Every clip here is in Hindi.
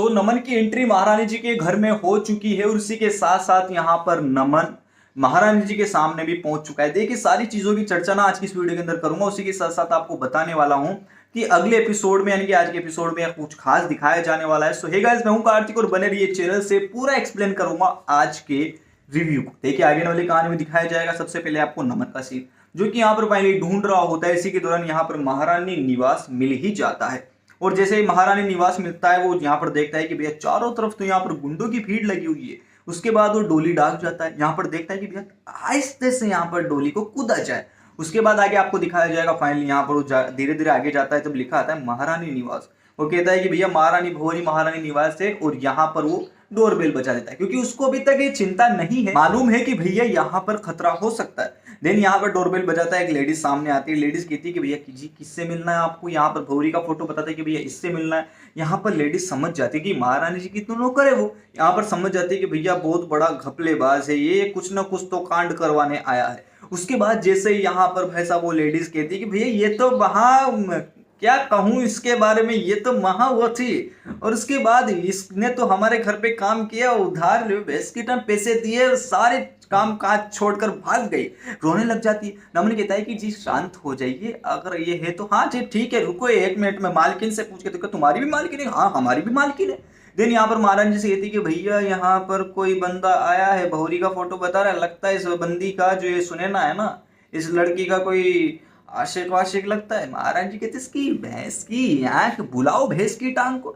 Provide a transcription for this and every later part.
नमन की एंट्री महारानी जी के घर में हो चुकी है और उसी के साथ साथ यहाँ पर नमन महारानी जी के सामने भी पहुंच चुका है। देखिए सारी चीजों की चर्चा ना आज की इस वीडियो के अंदर करूंगा। उसी के साथ साथ आपको बताने वाला हूं कि अगले एपिसोड में यानी कि आज के एपिसोड में कुछ खास दिखाया जाने वाला है। सो हे गाइस, मैं हूं कार्तिक और बने रहिए चैनल से पूरा एक्सप्लेन करूंगा आज के रिव्यू को। देखिए आगे वाली कहानी में दिखाया जाएगा सबसे पहले आपको नमन का सीन, जो कि यहाँ पर फाइनली ढूंढ रहा होता है। इसी के दौरान यहाँ पर महारानी निवास मिल ही जाता है और जैसे ही महारानी निवास मिलता है वो यहाँ पर देखता है कि भैया चारों तरफ तो यहाँ पर गुंडों की भीड़ लगी हुई है। उसके बाद वो डोली डाक जाता है, यहाँ पर देखता है कि भैया आहिस्ते से यहाँ पर डोली को कूदा जाए। उसके बाद आगे आपको दिखाया जाएगा फाइनली यहाँ पर वो धीरे धीरे आगे जाता है, तब लिखा आता है महारानी निवास। वो कहता है कि भैया महारानी भोरी महारानी निवास है और यहाँ पर वो डोरबेल बजा देता है, क्योंकि उसको अभी तक ये चिंता नहीं है, मालूम है कि भैया यहाँ पर खतरा हो सकता है। देन यहाँ पर डोरबेल बजाता है, एक लेडीज सामने आती है। लेडीज कहती है कि भैया जी किससे मिलना है आपको। यहाँ पर भौरी का फोटो बताता है कि भैया इससे मिलना है। यहाँ पर लेडीज समझ जाती है कि महारानी जी की तो नौकर है वो। यहाँ पर समझ जाती है कि भैया बहुत बड़ा घपलेबाज है ये, कुछ ना कुछ तो कांड करवाने आया है। उसके बाद जैसे ही यहाँ पर भाई साहब वो लेडीज कहती है कि भैया ये तो वहां क्या कहूँ इसके बारे में, ये तो महा वो थी और उसके बाद इसने तो हमारे घर पे काम किया, उधार भैंस की टन पैसे दिए, सारे काम काज छोड़कर भाग गई। रोने लग जाती है। नमन कहता है कि जी शांत हो जाइए, अगर ये है तो हाँ जी ठीक है, रुको एक मिनट में मालकिन से पूछ के देखो। तुम्हारी भी मालकिन है? हाँ हमारी भी मालकिन है। देन यहाँ पर महारानी जी से कहती है कि भैया यहाँ पर कोई बंदा आया है, भौरी का फोटो बता रहा है, लगता है इस बंदी का जो ये सुनैना है ना, इस लड़की का कोई आशिक वाशिक लगता है। महाराज जी कहते इसकी भैंस की आंख, बुलाओ भैंस की टांग को।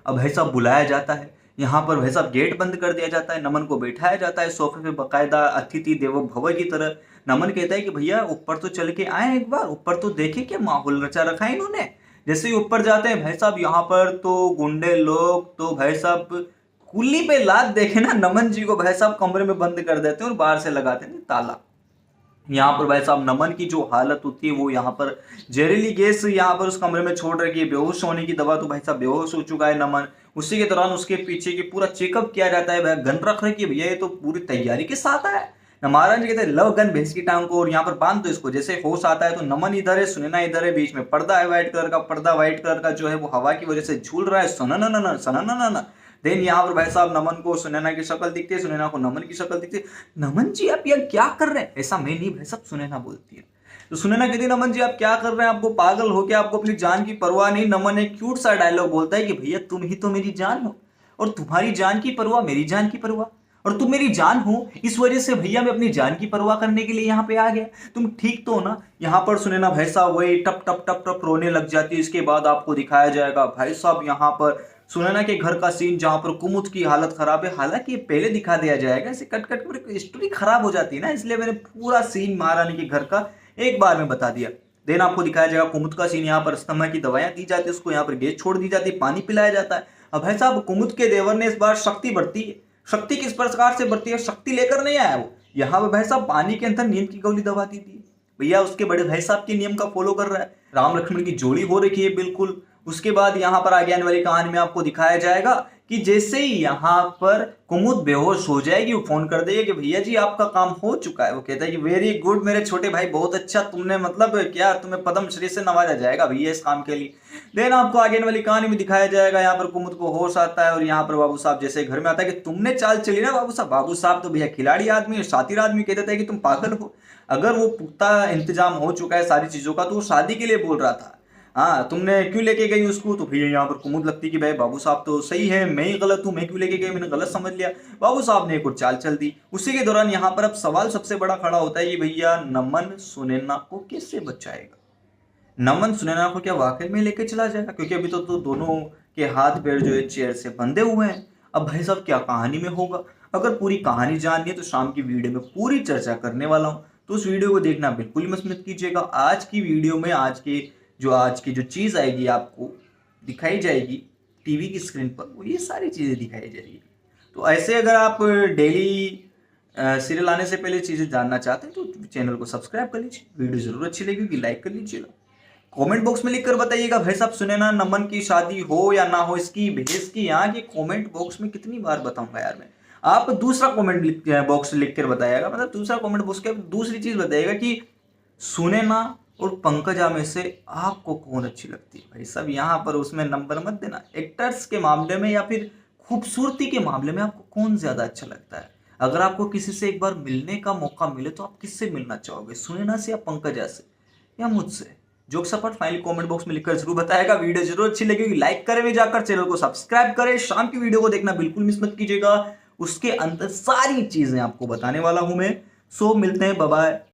अब भाई साहब बुलाया जाता है, यहाँ पर भाई साहब गेट बंद कर दिया जाता है, नमन को बैठाया जाता है सोफे पे बकायदा अतिथि देवो भव की तरह। नमन कहता है कि भैया ऊपर तो चल के आए, एक बार ऊपर तो देखे क्या माहौल रचा रखा है इन्होंने। जैसे ही ऊपर जाते हैं भाई साहब यहाँ पर तो गुंडे लोग तो भाई साहब कुल्ली पे लात देखे ना नमन जी को भाई साहब कमरे में बंद कर देते हैं और बाहर से लगाते हैं ताला। यहाँ पर भाई साहब नमन की जो हालत होती है वो यहाँ पर जहरीली गैस यहाँ पर उस कमरे में छोड़ रखी है, बेहोश होने की दवा, तो भाई साहब बेहोश हो चुका है नमन। उसी के दौरान उसके पीछे की पूरा चेकअप किया जाता है, भाई गन रख रखी है भैया, ये तो पूरी तैयारी के साथ आया है। महाराज जी कहते हैं लव गन भैंस की टांग को और यहाँ पर बांध दो इसको। जैसे होश आता है तो नमन इधर है, सुनैना इधर है, बीच में पर्दा है व्हाइट कलर का। पर्दा व्हाइट कलर का जो है वो हवा की वजह से झूल रहा है, सना सना। देन यहाँ पर भाई साहब नमन को सुनैना की शक्ल दिखती है, सुनैना को नमन की शक्ल दिखती है। नमन जी आप यार क्या कर रहे हैं? ऐसा मैं नहीं भाई साहब, सुनैना बोलती है। तो सुनैना कहती है नमन जी आप क्या कर रहे हैं, आपको पागल हो क्या, आपको अपनी जान की परवाह नहीं। नमन एक क्यूट सा डायलॉग बोलता है कि भैया तुम ही तो मेरी जान हो और तुम्हारी जान की परवाह मेरी जान की परवाह, और तुम मेरी जान हो इस वजह से भैया मैं अपनी जान की परवाह करने के लिए यहाँ पे आ गया। तुम ठीक तो हो ना। यहाँ पर सुनैना भाई साहब वही टप टप टप टप रोने लग जाती है। इसके बाद आपको दिखाया जाएगा भाई साहब यहाँ पर सुनैना के घर का सीन, जहां पर कुमुद की हालत खराब है। हालांकि पहले दिखा दिया जाएगा, ऐसे कट कट कर स्टोरी खराब हो जाती है ना, इसलिए मैंने पूरा सीन महारानी के घर का एक बार में बता दिया। देन आपको दिखाया जाएगा कुमुद का सीन, यहाँ पर अस्थमा की दवाइयां दी जाती है, उसको यहाँ पर गैस छोड़ दी जाती है, पानी पिलाया जाता है। अब भाई साहब कुमुद के देवर ने इस बार शक्ति बढ़ती है। शक्ति किस प्रकार से बढ़ती है, शक्ति लेकर नहीं आया वो, यहाँ पर भाई साहब पानी के अंदर नींद की गोली दबा दी थी। भैया उसके बड़े भाई साहब के नियम का फॉलो कर रहा है। राम लक्ष्मण की जोड़ी हो रखी है बिल्कुल। उसके बाद यहाँ पर आगे आने वाली कहानी में आपको दिखाया जाएगा कि जैसे ही यहाँ पर कुमुद बेहोश हो जाएगी वो फोन कर देगी कि भैया जी आपका काम हो चुका है। वो कहता है कि वेरी गुड मेरे छोटे भाई, बहुत अच्छा, तुमने मतलब क्या तुम्हें पद्म श्री से नवाजा जाएगा भैया इस काम के लिए। देन आपको आगे वाली कहानी में दिखाया जाएगा यहाँ पर कुमुद को होश आता है और यहाँ पर बाबू साहब जैसे घर में आता है कि तुमने चाल चली ना बाबू साहब। बाबू साहब तो भैया खिलाड़ी आदमी, शातिर आदमी, कह देता है कि तुम पागल हो। अगर वो पुख्ता इंतजाम हो चुका है सारी चीजों का तो वो शादी के लिए बोल रहा था। हाँ तुमने क्यों लेके गई उसको? तो भैया यहाँ पर कुमुद लगती कि भाई बाबू साहब तो सही है, मैं ही गलत हूँ, मैं क्यों लेके गई, मैंने गलत समझ लिया। बाबू साहब ने एक और चाल चल दी। उसी के दौरान यहाँ पर अब सवाल सबसे बड़ा खड़ा होता है कि भैया नमन सुनैना को कैसे बचाएगा। नमन सुनैना को क्या वाकई में लेके चला जाएगा, क्योंकि अभी तो दोनों के हाथ पैर जो है चेयर से बंधे हुए हैं। अब भाई साहब क्या कहानी में होगा, अगर पूरी कहानी जाननी है तो शाम की वीडियो में पूरी चर्चा करने वाला हूँ, तो उस वीडियो को देखना बिल्कुल ही मत कीजिएगा। आज की वीडियो में आज की जो चीज़ आएगी आपको दिखाई जाएगी टीवी की स्क्रीन पर, वो ये सारी चीज़ें दिखाई जाएगी। तो ऐसे अगर आप डेली सीरियल आने से पहले चीज़ें जानना चाहते हैं तो चैनल को सब्सक्राइब कर लीजिए। वीडियो जरूर अच्छी लगेगी, लाइक कर लीजिएगा। कमेंट बॉक्स में लिखकर बताइएगा भाई साहब सुनैना नमन की शादी हो या ना हो, इसकी भैंस की यहाँ की कमेंट बॉक्स में कितनी बार बताऊंगा यार मैं। आप दूसरा कमेंट बॉक्स लिख कर बताइएगा, मतलब दूसरा कमेंट बॉक्स के दूसरी चीज बताइएगा कि सुनैना और पंकजा में से आपको कौन अच्छी लगती है? भाई सब यहाँ पर उसमें नंबर मत देना। एक्टर्स के मामले में या फिर खूबसूरती के मामले में आपको कौन ज्यादा अच्छा लगता है? अगर आपको किसी से एक बार मिलने का मौका मिले तो आप किससे मिलना चाहोगे, सुनैना से या पंकजा से या मुझसे? Joke support final comment box में लिखकर जरूर बताएगा। वीडियो जरूर अच्छी लगी होगी लाइक करें, जाकर चैनल को सब्सक्राइब करें। शाम की वीडियो को देखना बिल्कुल मिस मत कीजिएगा, उसके अंदर सारी चीजें आपको बताने वाला हूं मैं। सो मिलते हैं, बाय बाय।